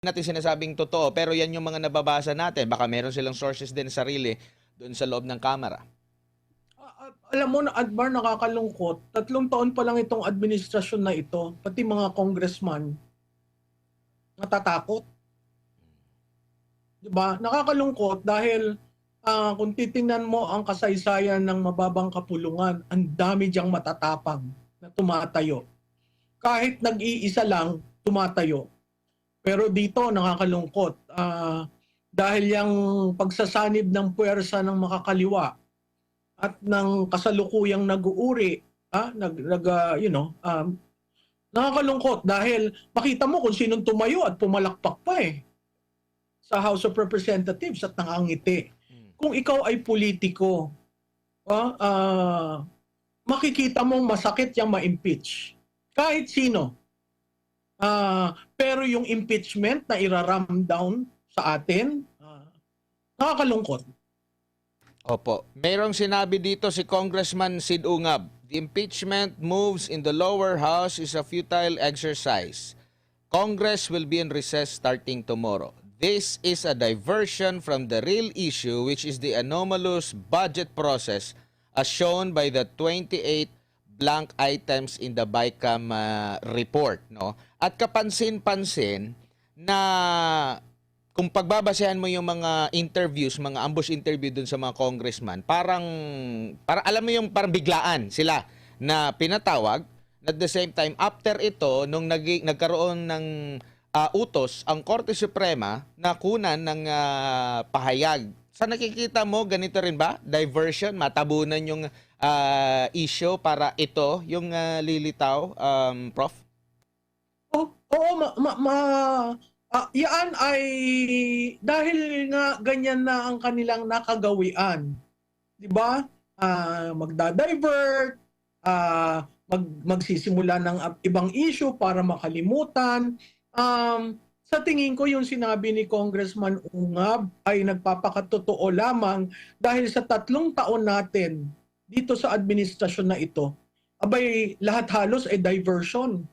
natin sinasabing totoo, pero yan yung mga nababasa natin. Baka meron silang sources din sarili doon sa loob ng Kamara. Alam mo na, Admar, nakakalungkot. 3 taon pa lang itong administrasyon na ito, pati mga congressman, natatakot. Diba? Nakakalungkot dahil kung titingnan mo ang kasaysayan ng mababang kapulungan, ang dami diyang matatapang na tumatayo. Kahit nag-iisa lang, tumatayo. Pero dito, nakakalungkot. Dahil yung pagsasanib ng puwersa ng makakaliwa at ng kasalukuyang nag-uuri, nakakalungkot dahil makita mo kung sinong tumayo at pumalakpak pa sa House of Representatives at nakangiti. Kung ikaw ay politiko, makikita mong masakit yung ma-impeach. Kahit sino. Pero yung impeachment na iraram down sa atin, nakakalungkot. Opo. Mayroong sinabi dito si Congressman Sid Ungab, the impeachment moves in the lower house is a futile exercise. Congress will be in recess starting tomorrow. This is a diversion from the real issue, which is the anomalous budget process as shown by the 28 blank items in the BICAM report. No? At kapansin-pansin na kung pagbabasehan mo yung mga interviews, mga ambush interview dun sa mga congressman, parang alam mo yung parang biglaan sila na pinatawag. At the same time, after ito, nung nagkaroon ng utos ang Korte Suprema na kunan ng pahayag. Sa nakikita mo, ganito rin ba? Diversion, matabunan yung issue para ito yung lilitaw, Prof? Oo, yan ay dahil nga ganyan na ang kanilang nakagawian. 'Di ba? Magda-divert, magsisimula ng ibang issue para makalimutan. Sa tingin ko yung sinabi ni Congressman Ungab ay nagpapakatotoo lamang dahil sa 3 taon natin dito sa administrasyon na ito, abay lahat halos ay diversion.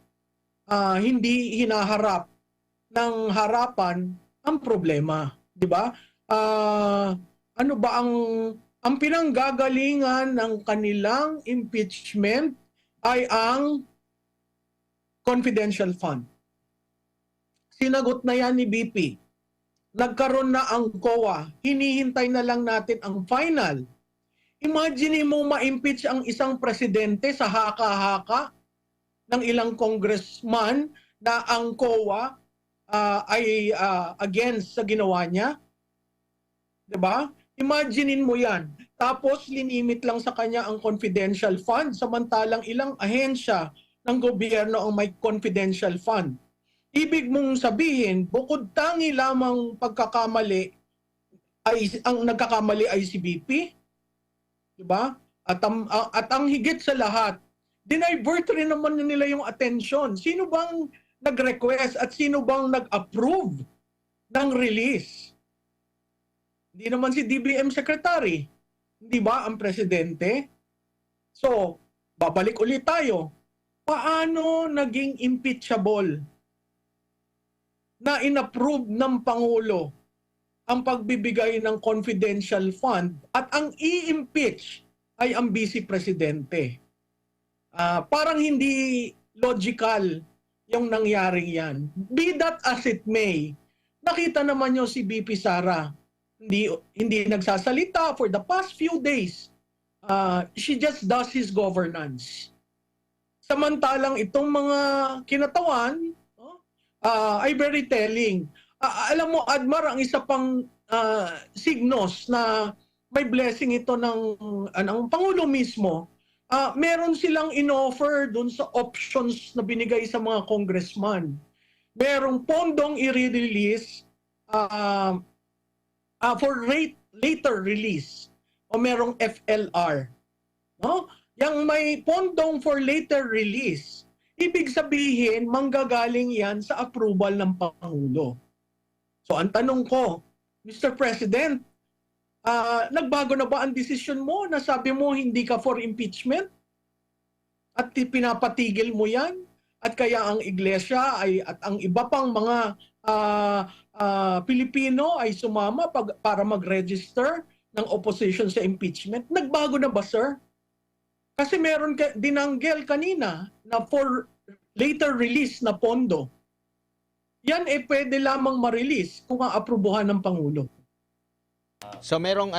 Hindi hinaharap ng harapan ang problema, 'di ba? Ano ba ang pinanggagalingan ng kanilang impeachment ay ang confidential fund. Sinagot na yan ni BP. Nagkaroon na ang COA. Hinihintay na lang natin ang final. Imagine mo ma-impeach ang isang presidente sa haka-haka ng ilang congressman na ang COA ay against sa ginawa niya. 'Di ba? Imaginein mo 'yan. Tapos linimit lang sa kanya ang confidential fund samantalang ilang ahensya ng gobyerno ang may confidential fund. Ibig mong sabihin, bukod tangi lamang pagkakamali ay ang nagkakamali ay si BP, 'di ba? At ang higit sa lahat, dinivert rin naman nila yung attention. Sino bang nag-request at sino bang nag-approve ng release? Hindi naman si DBM Secretary. Hindi ba ang presidente? So, babalik ulit tayo. Paano naging impeachable na inapprove ng Pangulo ang pagbibigay ng confidential fund at ang i-impeach ay ang Vice Presidente? Parang hindi logical yung nangyaring yan. Be that as it may, nakita naman nyo si BP Sara, hindi nagsasalita for the past few days. She just does his governance. Samantalang itong mga kinatawan ay very telling. Alam mo, Admar, ang isa pang signos na may blessing ito ng Pangulo mismo, meron silang inoffer dun sa options na binigay sa mga congressman. Merong pondong i-release for later release o merong FLR. No? Yang may pondong for later release, ibig sabihin manggagaling yan sa approval ng Pangulo. So ang tanong ko, Mr. President, nagbago na ba ang desisyon mo na sabi mo hindi ka for impeachment? At pinapatigil mo yan? At kaya ang iglesia at ang iba pang mga Pilipino ay sumama para mag-register ng opposition sa impeachment. Nagbago na ba, sir? Kasi meron dinanggel kanina na for later release na pondo. Yan pwede lamang ma-release kung aaprubuhan ng Pangulo. So merong